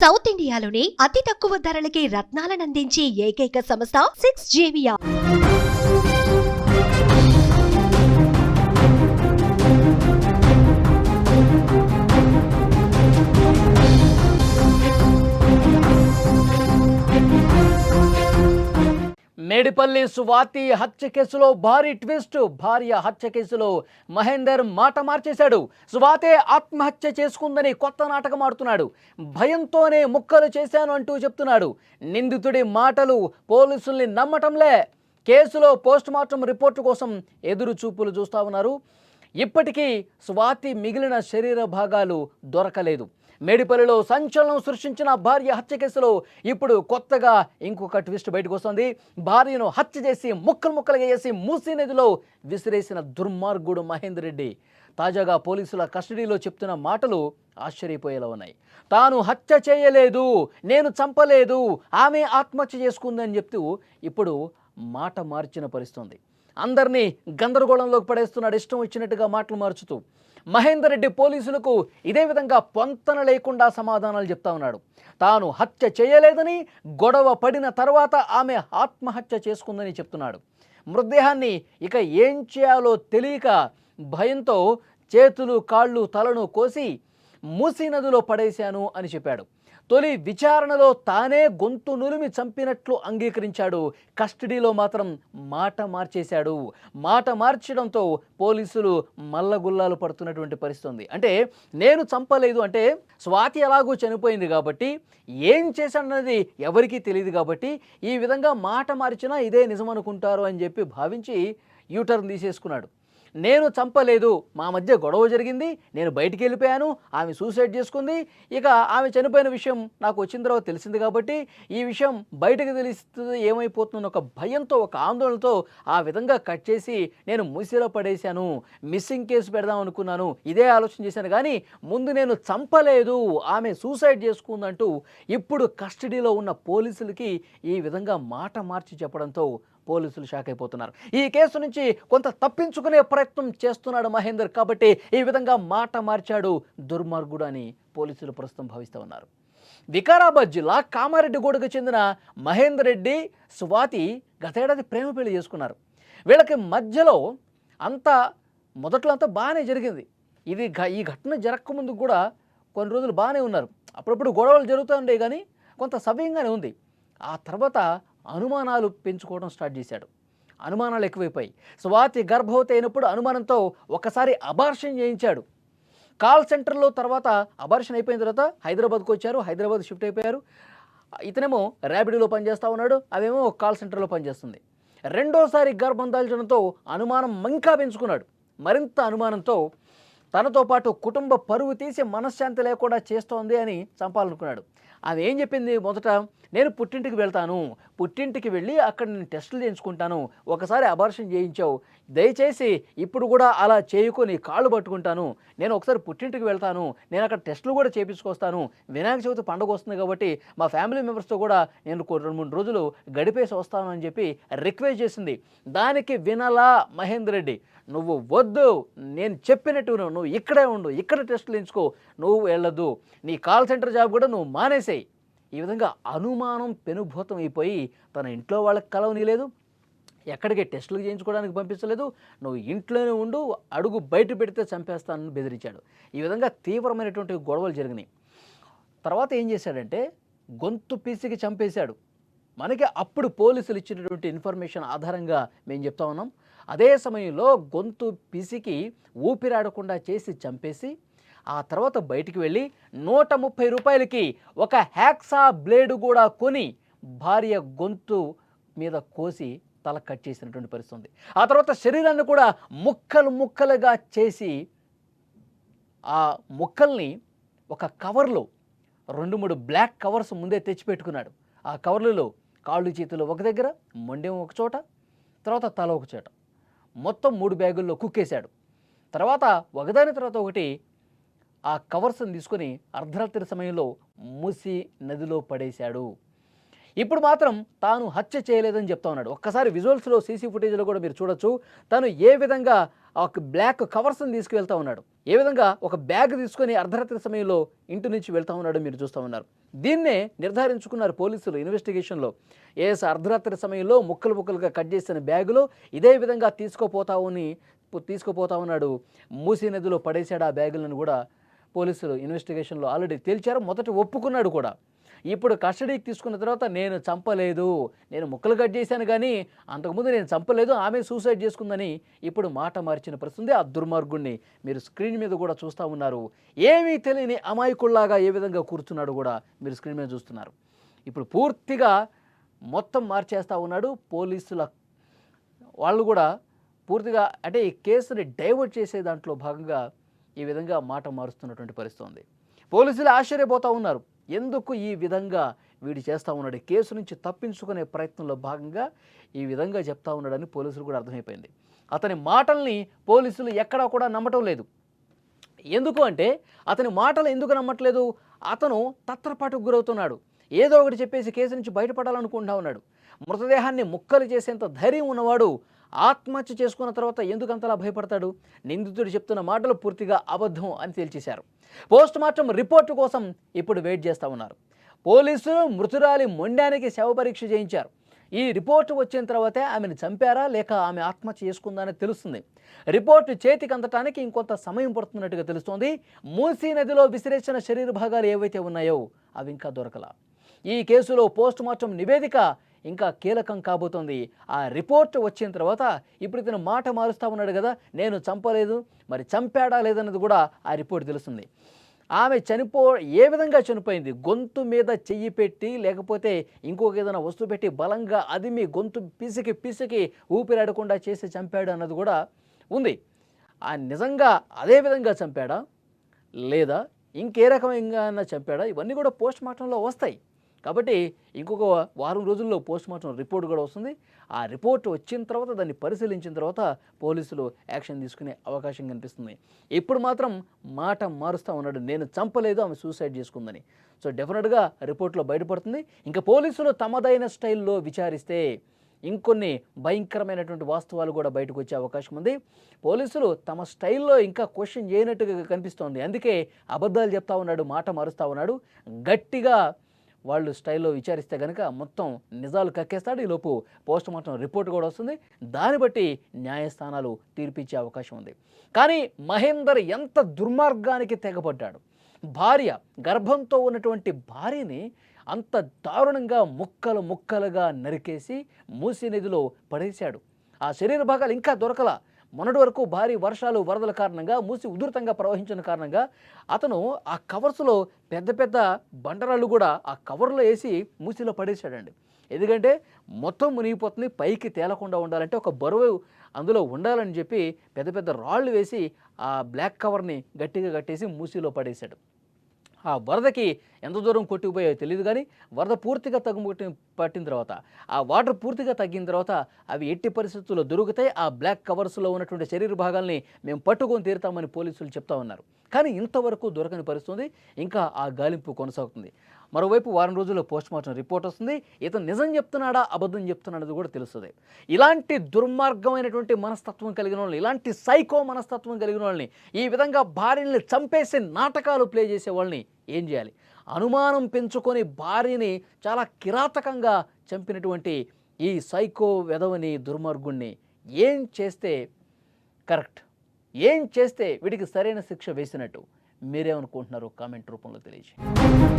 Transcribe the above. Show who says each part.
Speaker 1: South ఇండియాలోని అతి తక్కువ ధరలకి రత్నాలనందించే ఏకైక సంస్థ 6JVR.
Speaker 2: మేడిపల్లి స్వాతి హత్య కేసులో భారీ ట్విస్ట్. భార్య హత్య కేసులో మహేందర్ మాట మార్చేశాడు. స్వాతే ఆత్మహత్య చేసుకుందని కొత్త నాటకం ఆడుతున్నాడు. భయంతోనే ముక్కలు చేశాను అంటూ చెప్తున్నాడు. నిందితుడి మాటలు పోలీసుల్ని నమ్మటంలే. కేసులో పోస్టుమార్టం రిపోర్టు కోసం ఎదురు చూపులు చూస్తూ ఉన్నారు. ఇప్పటికీ స్వాతి మిగిలిన శరీర భాగాలు దొరకలేదు. మేడిపల్లిలో సంచలనం సృష్టించిన భార్య హత్య కేసులో ఇప్పుడు కొత్తగా ఇంకొక ట్విస్ట్ బయటకు వస్తుంది. భార్యను హత్య చేసి ముక్కలుగా చేసి మూసీ నదిలో విసిరేసిన దుర్మార్గుడు మహేందర్ రెడ్డి తాజాగా పోలీసుల కస్టడీలో చెప్తున్న మాటలు ఆశ్చర్యపోయేలా ఉన్నాయి. తాను హత్య చేయలేదు, నేను చంపలేదు, ఆమె ఆత్మహత్య చేసుకుందని చెప్తూ ఇప్పుడు మాట మార్చిన పరిస్థితుంది. అందరినీ గందరగోళంలోకి పడేస్తున్నాడు. ఇష్టం వచ్చినట్టుగా మాటలు మార్చుతూ మహేందర్ రెడ్డి పోలీసులకు ఇదే విధంగా పొంతన లేకుండా సమాధానాలు చెప్తా ఉన్నాడు. తాను హత్య చేయలేదని, గొడవ పడిన తర్వాత ఆమె ఆత్మహత్య చేసుకుందని చెప్తున్నాడు. మృతదేహాన్ని ఇక ఏం చేయాలో తెలియక భయంతో చేతులు కాళ్ళు తలను కోసి మూసీ నదిలో పడేశాను అని చెప్పాడు. తొలి విచారణలో తానే గొంతు నులిమి చంపినట్లు అంగీకరించాడు. కస్టడీలో మాత్రం మాట మార్చేశాడు. మాట మార్చడంతో పోలీసులు మల్లగుల్లాలు పడుతున్నటువంటి పరిస్థితి ఉంది. అంటే నేను చంపలేదు అంటే స్వాతి ఎలాగూ చనిపోయింది కాబట్టి ఏం చేశాడన్నది ఎవరికీ తెలియదు కాబట్టి ఈ విధంగా మాట మార్చినా ఇదే నిజం అనుకుంటారు అని చెప్పి భావించి యూటర్న్ తీసేసుకున్నాడు. నేను చంపలేదు, మా మధ్య గొడవ జరిగింది, నేను బయటికి వెళ్ళిపోయాను, ఆమె సూసైడ్ చేసుకుంది, ఇక ఆమె చనిపోయిన విషయం నాకు వచ్చిన తర్వాత తెలిసింది కాబట్టి ఈ విషయం బయటకు తెలిస్తుంది ఏమైపోతుందో ఒక భయంతో ఒక ఆందోళనతో ఆ విధంగా కట్ చేసి నేను మూసీలో పడేశాను, మిస్సింగ్ కేసు పెడదాం అనుకున్నాను, ఇదే ఆలోచన చేశాను కానీ ముందు నేను చంపలేదు, ఆమె సూసైడ్ చేసుకుందంటూ ఇప్పుడు కస్టడీలో ఉన్న పోలీసులకి ఈ విధంగా మాట మార్చి చెప్పడంతో పోలీసులు షాక్ అయిపోతున్నారు. ఈ కేసు నుంచి కొంత తప్పించుకునే ప్రయత్నం చేస్తున్నాడు మహేందర్ కాబట్టి ఈ విధంగా మాట మార్చాడు దుర్మార్గుడు అని పోలీసులు ప్రస్తుతం భావిస్తూ ఉన్నారు. వికారాబాద్ జిల్లా కామారెడ్డిగూడకు చెందిన మహేందర్ రెడ్డి స్వాతి గతేడాది ప్రేమ పెళ్లి చేసుకున్నారు. వీళ్ళకి మధ్యలో మొదట్లో అంతా బాగానే జరిగింది. ఈ ఘటన జరగకముందు కూడా కొన్ని రోజులు బాగానే ఉన్నారు. అప్పుడప్పుడు గొడవలు జరుగుతూ ఉండే కానీ కొంత సవ్యంగానే ఉంది. ఆ తర్వాత అనుమానాలు పెంచుకోవడం స్టార్ట్ చేశాడు. అనుమానాలు ఎక్కువైపోయి స్వాతి గర్భవతి అయినప్పుడు అనుమానంతో ఒకసారి అబార్షన్ చేయించాడు. కాల్ సెంటర్లో తర్వాత అబార్షన్ అయిపోయిన తర్వాత హైదరాబాద్కు వచ్చారు. హైదరాబాద్ షిఫ్ట్ అయిపోయారు. ఇతనేమో ర్యాపిడోలో పనిచేస్తూ ఉన్నాడు, అవేమో కాల్ సెంటర్లో పనిచేస్తుంది. రెండోసారి గర్భం దాల్చడంతో అనుమానం ఇంకా పెంచుకున్నాడు. మరింత అనుమానంతో తనతో పాటు కుటుంబ పరువు తీసి మనశ్శాంతి లేకుండా చేస్తోంది అని చంపాలనుకున్నాడు. ఆమె ఏం చెప్పింది, మొదట నేను పుట్టింటికి వెళ్తాను, పుట్టింటికి వెళ్ళి అక్కడ నేను టెస్టులు చేయించుకుంటాను, ఒకసారి అబార్షన్ చేయించావు, దయచేసి ఇప్పుడు కూడా అలా చేయకొని కాళ్ళు పట్టుకుంటాను, నేను ఒకసారి పుట్టింటికి వెళ్తాను, నేను అక్కడ టెస్టులు కూడా చేయించుకొస్తాను, వినాయక చవితి పండుగ వస్తుంది కాబట్టి మా ఫ్యామిలీ మెంబర్స్తో కూడా నేను 2-3 రోజులు గడిపేసి వస్తాను అని చెప్పి రిక్వెస్ట్ చేసింది. దానికి వినలా మహేందర్ రెడ్డి. నువ్వు వద్దు, నేను చెప్పినట్టు నువ్వు ఇక్కడే ఉండు, ఇక్కడ టెస్టులు ఎంచుకో, నువ్వు వెళ్ళొద్దు, నీ కాల్ సెంటర్ జాబ్ కూడా నువ్వు మానేసేయి. ఈ విధంగా అనుమానం పెనుభూతం అయిపోయి తన ఇంట్లో వాళ్ళకి కలవనీయలేదు, ఎక్కడికి టెస్టులు చేయించుకోవడానికి పంపించలేదు, నువ్వు ఇంట్లోనే ఉండు, అడుగు బయట పెడితే చంపేస్తానని బెదిరించాడు. ఈ విధంగా తీవ్రమైనటువంటి గొడవలు జరిగినాయి. తర్వాత ఏం చేశాడంటే గొంతు పీసికి చంపేశాడు. మనకి అప్పుడు పోలీసులు ఇచ్చినటువంటి ఇన్ఫర్మేషన్ ఆధారంగా మేము చెప్తా ఉన్నాం. అదే సమయంలో గొంతు పిసికి ఊపిరాడకుండా చేసి చంపేసి ఆ తర్వాత బయటికి వెళ్ళి 130 రూపాయలకి ఒక హ్యాక్సా బ్లేడు కూడా కొని భార్య గొంతు మీద కోసి తల కట్ చేసినటువంటి పరిస్థితి ఉంది. ఆ తర్వాత శరీరాన్ని కూడా ముక్కలుగా చేసి ఆ ముక్కల్ని ఒక కవర్లో 2-3 బ్లాక్ కవర్స్ ముందే తెచ్చిపెట్టుకున్నాడు. ఆ కవర్లలో కాళ్ళు చేతులు ఒక దగ్గర, మొండెం ఒక చోట, తర్వాత తల ఒక చోట, మొత్తం 3 బ్యాగుల్లో కుక్కేశాడు. తర్వాత ఒకదాని తర్వాత ఒకటి ఆ కవర్స్ని తీసుకొని అర్ధరాత్రి సమయంలో మూసీ నదిలో పడేశాడు. ఇప్పుడు మాత్రం తాను హత్య చేయలేదని చెప్తా ఉన్నాడు. ఒక్కసారి విజువల్స్లో సీసీ ఫుటేజ్లో కూడా మీరు చూడొచ్చు. తను ఏ విధంగా ఒక బ్లాక్ కవర్స్ని తీసుకువెళ్తా ఉన్నాడు. ఏ విధంగా ఒక బ్యాగ్ తీసుకొని అర్ధరాత్రి సమయంలో ఇంటి నుంచి వెళ్తా ఉన్నాడు మీరు చూస్తూ ఉన్నారు. దీన్నే నిర్ధారించుకున్నారు పోలీసులు ఇన్వెస్టిగేషన్లో. అర్ధరాత్రి సమయంలో ముక్కలు ముక్కలుగా కట్ చేసిన బ్యాగులో ఇదే విధంగా తీసుకుపోతా ఉన్నాడు, మూసీ నదిలో పడేశాడు ఆ బ్యాగులను కూడా పోలీసులు ఇన్వెస్టిగేషన్లో ఆల్రెడీ తేల్చారు. మొదట ఒప్పుకున్నాడు కూడా. ఇప్పుడు కస్టడీకి తీసుకున్న తర్వాత నేను చంపలేదు, నేను ముక్కలు కట్ చేశాను కానీ అంతకుముందు నేను చంపలేదు, ఆమె సూసైడ్ చేసుకుందని ఇప్పుడు మాట మార్చిన పరిస్థితి. ఆ దుర్మార్గుణ్ణి మీరు స్క్రీన్ మీద కూడా చూస్తూ ఉన్నారు. ఏమీ తెలియని అమాయకుల్లాగా ఏ విధంగా కూర్చున్నాడు కూడా మీరు స్క్రీన్ మీద చూస్తున్నారు. ఇప్పుడు పూర్తిగా మొత్తం మార్చేస్తూ ఉన్నాడు. పోలీసుల వాళ్ళు కూడా పూర్తిగా అంటే ఈ కేసుని డైవర్ట్ చేసే దాంట్లో భాగంగా ఈ విధంగా మాట మారుస్తున్నటువంటి పరిస్థితి ఉంది. పోలీసులు ఆశ్చర్యపోతూ ఉన్నారు, ఎందుకు ఈ విధంగా వీడు చేస్తూ ఉన్నాడు, కేసు నుంచి తప్పించుకునే ప్రయత్నంలో భాగంగా ఈ విధంగా చెప్తా ఉన్నాడని పోలీసులు కూడా అర్థమైపోయింది. అతని మాటల్ని పోలీసులు ఎక్కడా కూడా నమ్మటం లేదు. ఎందుకు అంటే అతని మాటలు ఎందుకు నమ్మట్లేదు, అతను తత్రపాటుకు గురవుతున్నాడు. ఏదో ఒకటి చెప్పేసి కేసు నుంచి బయటపడాలనుకుంటా ఉన్నాడు. మృతదేహాన్ని ముక్కలు చేసేంత ధైర్యం ఉన్నవాడు ఆత్మహత్య చేసుకున్న తర్వాత ఎందుకు అంతలా భయపడతాడు? నిందితుడు చెప్తున్న మాటలు పూర్తిగా అబద్ధం అని తేల్చేశారు. పోస్ట్ మార్టం రిపోర్టు కోసం ఇప్పుడు వెయిట్ చేస్తూ ఉన్నారు. పోలీసులు మృతురాలి మొండానికి శవ పరీక్ష చేయించారు. ఈ రిపోర్టు వచ్చిన తర్వాతే ఆమెను చంపారా లేక ఆమె ఆత్మహత్య చేసుకుందా అని తెలుస్తుంది. రిపోర్టు చేతికి అందటానికి ఇంకొంత సమయం పడుతున్నట్టుగా తెలుస్తోంది. మూసీ నదిలో విసిరేసిన శరీర భాగాలు ఏవైతే ఉన్నాయో అవి ఇంకా దొరకలా. ఈ కేసులో పోస్ట్ మార్టం నివేదిక ఇంకా కీలకం కాబోతోంది. ఆ రిపోర్ట్ వచ్చిన తర్వాత ఇప్పుడు ఇతను మాట మారుస్తూ ఉన్నాడు కదా, నేను చంపలేదు, మరి చంపాడా లేదన్నది కూడా ఆ రిపోర్ట్ తెలుస్తుంది. ఆమె ఏ విధంగా చనిపోయింది, గొంతు మీద చెయ్యి పెట్టి లేకపోతే ఇంకొక ఏదైనా వస్తువు పెట్టి బలంగా అదిమి గొంతు పిసికి ఊపిరాడకుండా చేసి చంపాడు అన్నది కూడా ఉంది. ఆ నిజంగా అదే విధంగా చంపాడా లేదా ఇంకే రకమైన చంపాడా, ఇవన్నీ కూడా పోస్ట్ మార్టంలో వస్తాయి. కాబట్టి ఇంకొక వారం రోజుల్లో పోస్ట్ మార్టం రిపోర్ట్ కూడా వస్తుంది. ఆ రిపోర్ట్ వచ్చిన తర్వాత దాన్ని పరిశీలించిన తర్వాత పోలీసులు యాక్షన్ తీసుకునే అవకాశం కనిపిస్తుంది. ఇప్పుడు మాత్రం మాట మారుస్తూ ఉన్నాడు, నేను చంపలేదు, ఆమె సూసైడ్ చేసుకుందని. సో డెఫినెట్గా రిపోర్ట్లో బయటపడుతుంది. ఇంకా పోలీసులు తమదైన స్టైల్లో విచారిస్తే ఇంకొన్ని భయంకరమైనటువంటి వాస్తవాలు కూడా బయటకు వచ్చే అవకాశం ఉంది. పోలీసులు తమ స్టైల్లో ఇంకా క్వశ్చన్ చేయనట్టుగా కనిపిస్తోంది. అందుకే అబద్ధాలు చెప్తా ఉన్నాడు, మాట మారుస్తూ ఉన్నాడు. గట్టిగా వాళ్ళు స్టైల్లో విచారిస్తే కనుక మొత్తం నిజాలు కక్కేస్తాడు. ఈలోపు పోస్ట్ మార్టం రిపోర్ట్ కూడా వస్తుంది. దాన్ని బట్టి న్యాయస్థానాలు తీర్పిచ్చే అవకాశం ఉంది. కానీ మహేందర్ ఎంత దుర్మార్గానికి తెగపడ్డాడు. భార్య గర్భంతో ఉన్నటువంటి భార్యని అంత దారుణంగా ముక్కలు ముక్కలుగా నరికేసి మూసీ నదిలో పడేశాడు. ఆ శరీర భాగాలు ఇంకా దొరకలా. మొన్నటి వరకు భారీ వర్షాలు వరదల కారణంగా మూసి ఉధృతంగా ప్రవహించిన కారణంగా అతను ఆ కవర్స్లో పెద్ద పెద్ద బండరాళ్ళు కూడా ఆ కవర్లో వేసి మూసిలో పడేశాడండి. ఎందుకంటే మొత్తం మునిగిపోతుంది, పైకి తేలకుండా ఉండాలంటే ఒక బరువు అందులో ఉండాలని చెప్పి పెద్ద పెద్ద రాళ్ళు వేసి ఆ బ్లాక్ కవర్ని గట్టిగా కట్టేసి మూసిలో పడేశాడు. ఆ వరదకి ఎంత దూరం కొట్టుకుపోయాయో తెలియదు కానీ వరద పూర్తిగా పట్టిన తర్వాత ఆ వాటర్ పూర్తిగా తగ్గిన తర్వాత అవి ఎట్టి పరిస్థితుల్లో దొరుకుతాయి. ఆ బ్లాక్ కవర్స్లో ఉన్నటువంటి శరీర భాగాల్ని మేము పట్టుకొని తీరుతామని పోలీసులు చెప్తా ఉన్నారు. కానీ ఇంతవరకు దొరకని పరిస్థితి, ఇంకా ఆ గాలింపు కొనసాగుతుంది. మరోవైపు వారం రోజుల్లో పోస్ట్ మార్టం రిపోర్ట్ వస్తుంది. ఇతను నిజం చెప్తున్నాడా అబద్ధం చెప్తున్నాడది కూడా తెలుస్తుంది. ఇలాంటి దుర్మార్గమైనటువంటి మనస్తత్వం కలిగిన వాళ్ళని, ఇలాంటి సైకో మనస్తత్వం కలిగిన వాళ్ళని, ఈ విధంగా భార్యని చంపేసే నాటకాలు ప్లే చేసే వాళ్ళని ఏం చేయాలి? అనుమానం పెంచుకొని భార్యని చాలా కిరాతకంగా చంపినటువంటి ఈ సైకో వెధవని, దుర్మార్గుణ్ణి ఏం చేస్తే కరెక్ట్, ఏం చేస్తే వీడికి సరైన శిక్ష వేసినట్టు మీరేమనుకుంటున్నారో కామెంట్ రూపంలో తెలియజేయండి.